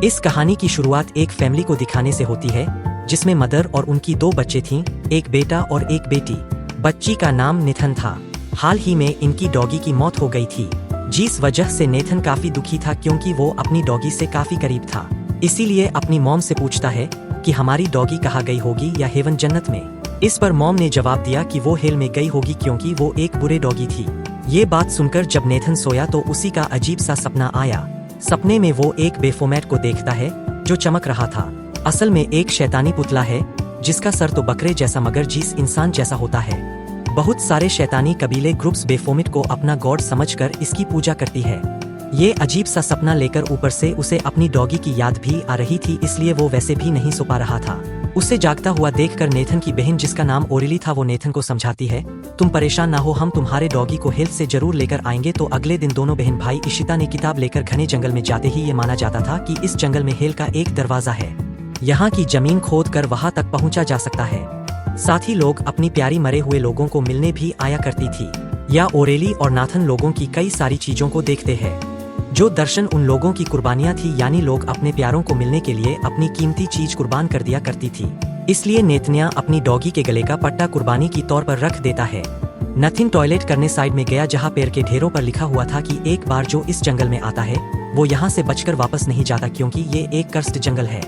इस कहानी की शुरुआत एक फैमिली को दिखाने से होती है जिसमें मदर और उनकी 2 बच्चे थीं, एक बेटा और एक बेटी। बच्ची का नाम नेथन था। हाल ही में इनकी डॉगी की मौत हो गई थी, जिस वजह से नेथन काफी दुखी था क्योंकि वो अपनी डॉगी से काफी करीब था। इसीलिए अपनी मॉम से पूछता है कि हमारी डॉगी कहाँ गई होगी या हेवन जन्नत में। इस पर मॉम ने जवाब दिया कि वो हेल में गई होगी क्योंकि वो एक बुरे डॉगी थी। ये बात सुनकर जब नेथन सोया तो उसी का अजीब सा सपना आया। सपने में वो एक बेफोमेट को देखता है जो चमक रहा था। असल में एक शैतानी पुतला है जिसका सर तो बकरे जैसा मगर जीस इंसान जैसा होता है। बहुत सारे शैतानी कबीले ग्रुप्स बेफोमेट को अपना गॉड समझकर इसकी पूजा करती है। ये अजीब सा सपना लेकर ऊपर से उसे अपनी डॉगी की याद भी आ रही थी, इसलिए वो वैसे भी नहीं सो पा रहा था। उसे जागता हुआ देखकर नेथन की बहन जिसका नाम ओरेली था वो नेथन को समझाती है, तुम परेशान ना हो, हम तुम्हारे डॉगी को हेल्थ से जरूर लेकर आएंगे। तो अगले दिन दोनों बहन भाई इशिता ने किताब लेकर घने जंगल में जाते ही ये माना जाता था कि इस जंगल में हेल का एक दरवाजा है। यहाँ की जमीन खोद कर वहाँ तक पहुँचा जा सकता है। साथ ही लोग अपनी प्यारी मरे हुए लोगों को मिलने भी आया करती थी। या ओरेली और नाथन लोगों की कई सारी चीजों को देखते हैं जो दर्शन उन लोगों की कुर्बानियां थी, यानी लोग अपने प्यारों को मिलने के लिए अपनी कीमती चीज कुर्बान कर दिया करती थी। इसलिए नेतन्या अपनी डॉगी के गले का पट्टा कुर्बानी की तौर पर रख देता है। नथिन टॉयलेट करने साइड में गया जहाँ पेड़ के ढेरों पर लिखा हुआ था कि एक बार जो इस जंगल में आता है वो यहाँ से बचकर वापस नहीं जाता क्योंकि ये एक कर्स्ड जंगल है।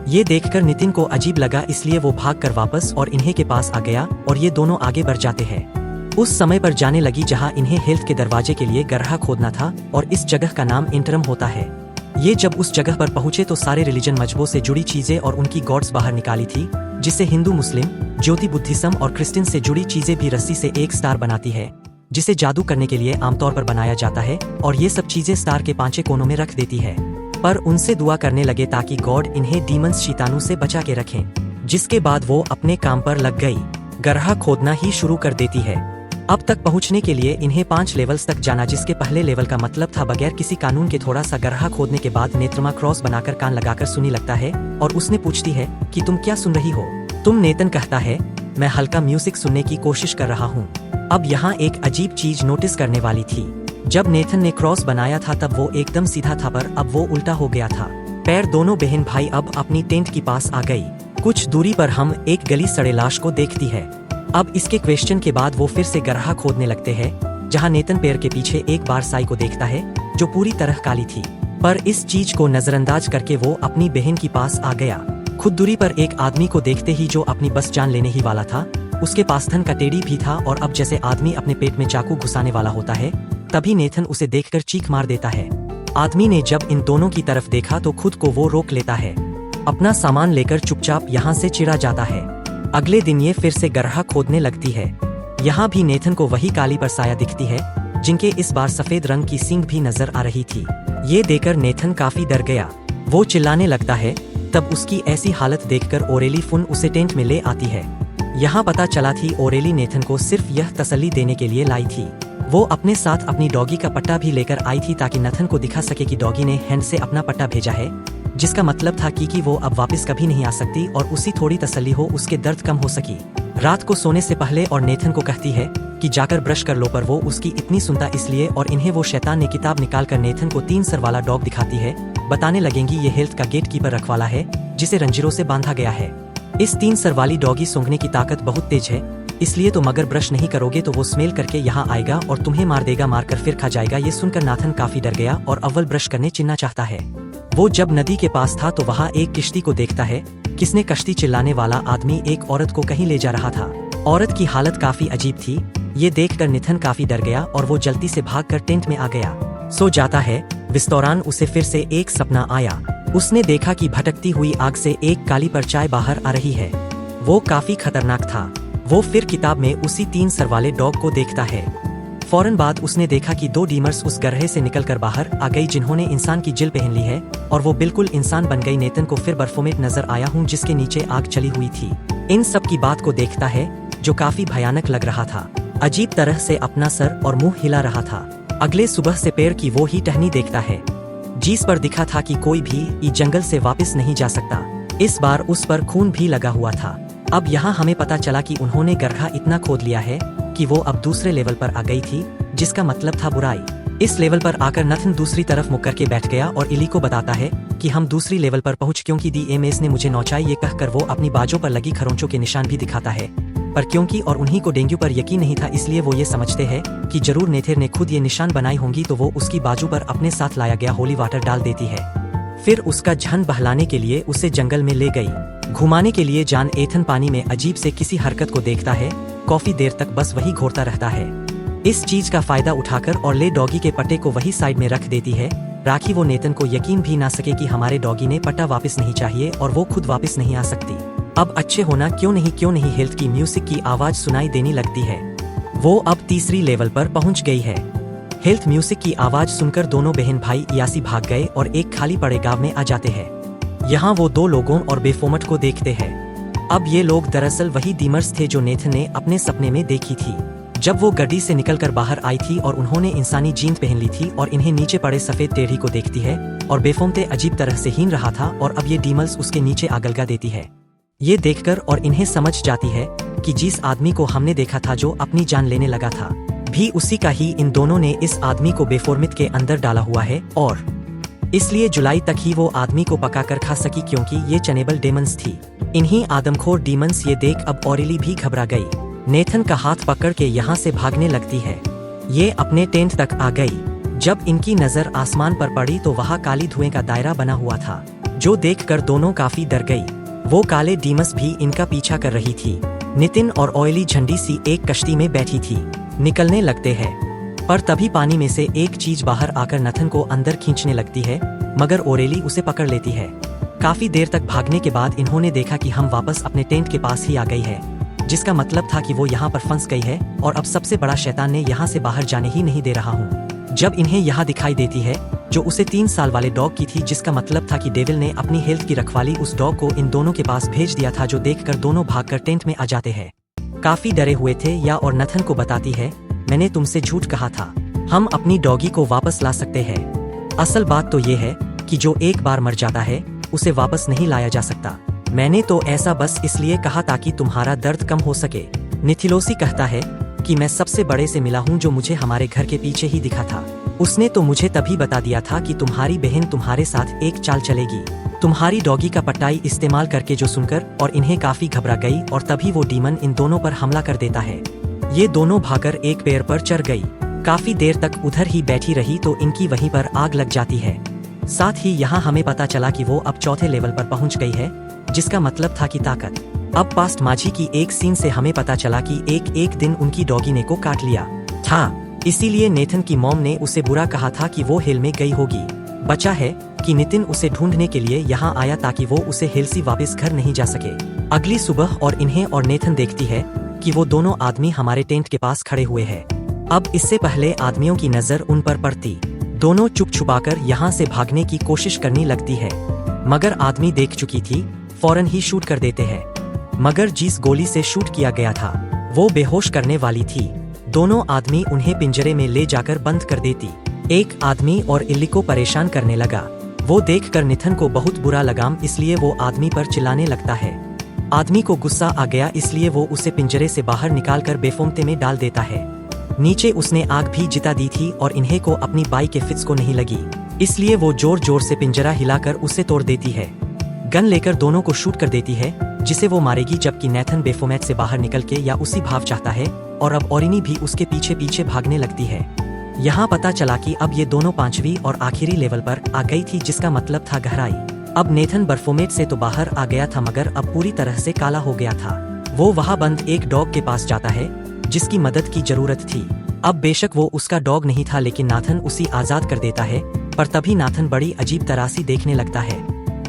ये देखकर नितिन को अजीब लगा, इसलिए वो भागकर वापस और इन्हें के पास आ गया और ये दोनों आगे बढ़ जाते हैं। उस समय पर जाने लगी जहां इन्हें हेल्थ के दरवाजे के लिए गड्ढा खोदना था और इस जगह का नाम इंटरम होता है। ये जब उस जगह पर पहुंचे तो सारे रिलीजन मजहबों से जुड़ी चीजें और उनकी गॉड्स बाहर निकाली थी, जिसे हिंदू, मुस्लिम, ज्योति, बुद्धिज्म और क्रिश्चियन से जुड़ी चीजें भी रस्सी से एक स्टार बनाती है जिसे जादू करने के लिए आमतौर पर बनाया जाता है, और ये सब चीजें स्टार के 5 कोनों में रख देती है। पर उनसे दुआ करने लगे ताकि गॉड इन्हें डीमंस शैतानों से बचा के रखें। जिसके बाद वो अपने काम पर लग गई, गड्ढा खोदना ही शुरू कर देती है। अब तक पहुंचने के लिए इन्हें 5 लेवल्स तक जाना, जिसके पहले लेवल का मतलब था बगैर किसी कानून के थोड़ा सा गड्ढा खोदने के बाद नेत्रमा क्रॉस बनाकर कान लगाकर सुनी लगता है और उसने पूछती है कि तुम क्या सुन रही हो। तुम नेतन कहता है मैं हल्का म्यूजिक सुनने की कोशिश कर रहा हूँ। अब यहाँ एक अजीब चीज नोटिस करने वाली थी। जब नेथन ने क्रॉस बनाया था तब वो एकदम सीधा था, पर अब वो उल्टा हो गया था। पैर दोनों बहन भाई अब अपनी टेंट के पास आ गई। कुछ दूरी पर हम एक गली सड़े लाश को देखती है। अब इसके क्वेश्चन के बाद वो फिर से गड्ढा खोदने लगते हैं, जहां नेतन पैर के पीछे एक बार साई को देखता है जो पूरी तरह काली थी। पर इस चीज को नजरअंदाज करके वो अपनी बहन के पास आ गया। खुद दूरी पर एक आदमी को देखते ही जो अपनी बस जान लेने ही वाला था, उसके पास धन का टेडी भी था, और अब जैसे आदमी अपने पेट में चाकू घुसाने वाला होता है तभी नेथन उसे देखकर चीख मार देता है। आदमी ने जब इन दोनों की तरफ देखा तो खुद को वो रोक लेता है। अपना सामान लेकर चुपचाप यहाँ से चिढ़ा जाता है। अगले दिन ये फिर से गड्ढा खोदने लगती है। यहाँ भी नेथन को वही काली पर साया दिखती है, जिनके इस बार सफेद रंग की सींग भी नजर आ रही थी। ये देखकर नेथन काफी डर गया। वो चिल्लाने लगता है। तब उसकी ऐसी हालत देखकर ओरेली फुन उसे टेंट में ले आती है। यहाँ पता चला थी ओरेली नेथन को सिर्फ यह तसल्ली देने के लिए लाई थी। वो अपने साथ अपनी डॉगी का पट्टा भी लेकर आई थी ताकि नेथन को दिखा सके कि डॉगी ने हैंड से अपना पट्टा भेजा है, जिसका मतलब था कि वो अब वापस कभी नहीं आ सकती और उसी थोड़ी तसल्ली हो, उसके दर्द कम हो सकी। रात को सोने से पहले और नेथन को कहती है कि जाकर ब्रश कर लो, पर वो उसकी इतनी सुनता इसलिए और इन्हें वो शैतान ने किताब निकालकर नेथन को 3 सर वाला डॉग दिखाती है, बताने लगेंगी ये हेल्थ का गेट कीपर रखवाला है जिसे रंजीरों से बांधा गया है। इस 3 सर वाली डॉगी सूंघने की ताकत बहुत तेज है, इसलिए तो मगर ब्रश नहीं करोगे तो वो स्मेल करके यहाँ आएगा और तुम्हें मार देगा, मारकर फिर खा जाएगा। ये सुनकर नाथन काफी डर गया और अव्वल ब्रश करने चिन्ना चाहता है। वो जब नदी के पास था तो वहाँ एक किश्ती को देखता है। किसने कश्ती चिल्लाने वाला आदमी एक औरत को कहीं ले जा रहा था। औरत की हालत काफी अजीब थी। ये देखकर निथन काफी डर गया और वो जल्दी से भागकर टेंट में आ गया। सो जाता है। इस दौरान उसे फिर से एक सपना आया। उसने देखा कि भटकती हुई आग से एक काली परछाई बाहर आ रही है। वो काफी खतरनाक था। वो फिर किताब में उसी 3 सर वाले डॉग को देखता है। फौरन बाद उसने देखा कि 2 डीमर्स उस गड्ढे से निकलकर बाहर आ गई, जिन्होंने इंसान की जिल पहन ली है और वो बिल्कुल इंसान बन गई। नेतन को फिर बर्फोमेट नजर आया हूँ जिसके नीचे आग चली हुई थी। इन सब की बात को देखता है जो काफी भयानक लग रहा था। अजीब तरह से अपना सर और मुंह हिला रहा था। अगले सुबह से पेड़ की वो ही टहनी देखता है जिस पर दिखा था कि कोई भी इस जंगल से वापस नहीं जा सकता। इस बार उस पर खून भी लगा हुआ था। अब यहाँ हमें पता चला कि उन्होंने गड्ढा इतना खोद लिया है कि वो अब दूसरे लेवल पर आ गई थी, जिसका मतलब था बुराई। इस लेवल पर आकर नथन दूसरी तरफ मुड़ करके बैठ गया और इली को बताता है कि हम दूसरी लेवल पर पहुंच क्योंकि DMS ने मुझे नौचाई, ये कहकर वो अपनी बाजों पर लगी खरोंचों के निशान भी दिखाता है। पर क्योंकि और उन्हीं को डेंगू पर यकीन नहीं था, इसलिए वो ये समझते हैं कि जरूर नेथर ने खुद ये निशान बनाई होंगी, तो वो उसकी बाजू पर अपने साथ लाया गया होली वाटर डाल देती है। फिर उसका झन बहलाने के लिए उसे जंगल में ले गई। घुमाने के लिए जान एथन पानी में अजीब से किसी हरकत को देखता है। काफी देर तक बस वही घोरता रहता है। इस चीज का फायदा उठाकर और ले डॉगी के पट्टे को वही साइड में रख देती है। राखी वो नेतन को यकीन भी ना सके कि हमारे डॉगी ने पट्टा वापस नहीं चाहिए और वो खुद वापस नहीं आ सकती। अब अच्छे होना क्यों नहीं हेल्थ की म्यूजिक की आवाज सुनाई देने लगती है। वो अब तीसरी लेवल पर पहुंच गई है। हेल्थ म्यूजिक की आवाज सुनकर दोनों बहन भाई यासी भाग गए और एक खाली पड़े गांव में आ जाते हैं। यहाँ वो दो लोगों और बेफोमट को देखते हैं। अब ये लोग दरअसल वही डीमर्स थे जो नेथन ने अपने सपने में देखी थी जब वो गड्डी से निकलकर बाहर आई थी और उन्होंने इंसानी जीन्स पहन ली थी और इन्हें नीचे पड़े सफेद टेढ़ी को देखती है और बेफोमते अजीब तरह से हीन रहा था और अब ये डीमल्स उसके नीचे आगलगा देती है। ये देखकर और इन्हें समझ जाती है कि जिस आदमी को हमने देखा था जो अपनी जान लेने लगा था भी उसी का ही इन दोनों ने इस आदमी को बेफोर्मित के अंदर डाला हुआ है और इसलिए जुलाई तक ही वो आदमी को पका कर खा सकी क्योंकि ये चनेबल डेमंस थी। इन्हीं आदमखोर डीमंस ये देख अब ऑरेली भी घबरा गई। नेथन का हाथ पकड़ के यहाँ से भागने लगती है। ये अपने टेंट तक आ गई। जब इनकी नजर आसमान पर पड़ी तो वहाँ काली धुएं का दायरा बना हुआ था जो देखकर दोनों काफी डर गई। वो काले डीमस भी इनका पीछा कर रही थी। नितिन और ऑयली झंडी सी एक कश्ती में बैठी थी। निकलने लगते हैं पर तभी पानी में से एक चीज बाहर आकर नथन को अंदर खींचने लगती है मगर ओरेली उसे पकड़ लेती है। काफी देर तक भागने के बाद इन्होंने देखा कि हम वापस अपने टेंट के पास ही आ गई है, जिसका मतलब था कि वो यहाँ पर फंस गई है और अब सबसे बड़ा शैतान ने यहाँ से बाहर जाने ही नहीं दे रहा हूँ। जब इन्हें यहाँ दिखाई देती है जो उसे 3 साल वाले डॉग की थी, जिसका मतलब था कि डेविल ने अपनी हेल्थ की रखवाली उस डॉग को इन दोनों के पास भेज दिया था, जो देखकर दोनों भागकर टेंट में आ जाते हैं। काफी डरे हुए थे या और नथन को बताती है, मैंने तुमसे झूठ कहा था, हम अपनी डॉगी को वापस ला सकते हैं। असल बात तो ये है कि जो एक बार मर जाता है उसे वापस नहीं लाया जा सकता। मैंने तो ऐसा बस इसलिए कहा ताकि तुम्हारा दर्द कम हो सके। निथिलोसी कहता है कि मैं सबसे बड़े से मिला हूँ जो मुझे हमारे घर के पीछे ही दिखा था। उसने तो मुझे तभी बता दिया था कि तुम्हारी बहन तुम्हारे साथ एक चाल चलेगी, तुम्हारी डॉगी का पट्टाई इस्तेमाल करके, जो सुनकर और इन्हें काफी घबरा गई और तभी वो डीमन इन दोनों पर हमला कर देता है। ये दोनों भागकर एक पेड़ पर चढ़ गई। काफी देर तक उधर ही बैठी रही तो इनकी वहीं पर आग लग जाती है। साथ ही यहाँ हमें पता चला कि वो अब 4थे लेवल पर पहुँच गई है, जिसका मतलब था कि ताकत। अब पास्ट माझी की एक सीन से हमें पता चला कि एक दिन उनकी डॉगी ने को काट लिया था, इसीलिए नेथन की मॉम ने उसे बुरा कहा था कि वो हिल में गई होगी। बचा है कि नितिन उसे ढूंढने के लिए यहाँ आया ताकि वो उसे हिल से वापस घर नहीं जा सके। अगली सुबह और इन्हें और नेथन देखती है कि वो दोनों आदमी हमारे टेंट के पास खड़े हुए हैं। अब इससे पहले आदमियों की नजर उन पर पड़ती, दोनों चुप छुपाकर यहाँ से भागने की कोशिश करने लगती है, मगर आदमी देख चुकी थी, फौरन ही शूट कर देते हैं। मगर जिस गोली से शूट किया गया था वो बेहोश करने वाली थी। दोनों आदमी उन्हें पिंजरे में ले जाकर बंद कर देती। एक आदमी और इल्ली को परेशान करने लगा। वो देखकर निथन को बहुत बुरा लगा, इसलिए वो आदमी पर चिल्लाने लगता है। आदमी को गुस्सा आ गया, इसलिए वो उसे पिंजरे से बाहर निकालकर बेफोमते में डाल देता है। नीचे उसने आग भी जिता दी थी और इन्हें को अपनी बाई के फिट्स को नहीं लगी, इसलिए वो जोर जोर से पिंजरा हिलाकर उसे तोड़ देती है। गन लेकर दोनों को शूट कर देती है, जिसे वो मारेगी, जबकि नेथन बेफोमेट से बाहर निकल के या उसी भाव चाहता है और अब ओरिनी भी उसके पीछे पीछे भागने लगती है। यहाँ पता चला कि अब ये दोनों 5वीं और आखिरी लेवल पर आ गई थी, जिसका मतलब था गहराई। अब नेथन बर्फोमेट से तो बाहर आ गया था मगर अब पूरी तरह से काला हो गया था। वो वहाँ बंद एक डॉग के पास जाता है जिसकी मदद की जरूरत थी। अब बेशक वो उसका डॉग नहीं था, लेकिन नाथन उसी आजाद कर देता है। पर तभी नाथन बड़ी अजीब तरह से देखने लगता है।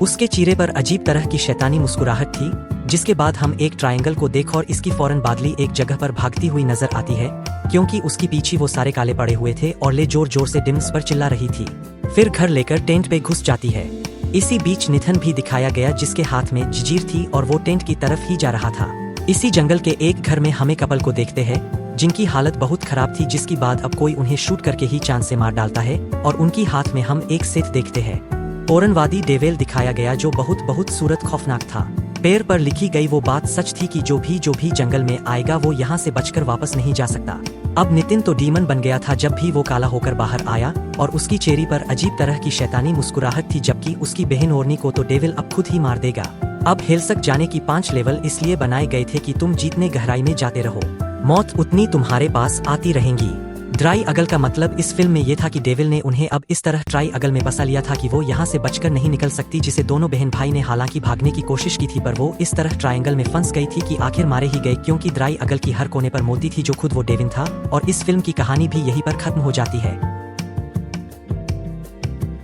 उसके चेहरे पर अजीब तरह की शैतानी मुस्कुराहट थी, जिसके बाद हम एक ट्रायंगल को देख और इसकी फौरन बादली एक जगह पर भागती हुई नजर आती है, क्योंकि उसकी पीछे वो सारे काले पड़े हुए थे और ले जोर जोर से डिम्स पर चिल्ला रही थी। फिर घर लेकर टेंट पे घुस जाती है। इसी बीच निथन भी दिखाया गया, जिसके हाथ में जंजीर थी और वो टेंट की तरफ ही जा रहा था। इसी जंगल के एक घर में हमें कपल को देखते हैं जिनकी हालत बहुत खराब थी, जिसके बाद अब कोई उन्हें शूट करके ही चांद से मार डालता है और उनकी हाथ में हम एक सेट देखते हैं। औरनवादी डेविल दिखाया गया जो बहुत सूरत खौफनाक था। पेड़ पर लिखी गई वो बात सच थी कि जो भी जंगल में आएगा वो यहाँ से बचकर वापस नहीं जा सकता। अब नितिन तो डीमन बन गया था जब भी वो काला होकर बाहर आया, और उसकी चेहरे पर अजीब तरह की शैतानी मुस्कुराहट थी, जबकि उसकी बहन ओरनी को तो डेविल अब खुद ही मार देगा। अब हिलसक जाने की 5 लेवल इसलिए बनाए गए थे कि तुम जितने गहराई में जाते रहो, मौत उतनी तुम्हारे पास आती रहेंगी। ड्राई अगल का मतलब इस फिल्म में ये था कि डेविल ने उन्हें अब इस तरह ट्राई अगल में बसा लिया था कि वो यहाँ से बचकर नहीं निकल सकती, जिसे दोनों बहन भाई ने हालांकि भागने की कोशिश की थी, पर वो इस तरह ट्रायंगल में फंस गई थी कि आखिर मारे ही गए, क्योंकि ड्राई अगल की हर कोने पर मोती थी जो खुद वो डेविन था। और इस फिल्म की कहानी भी यहीं पर खत्म हो जाती है।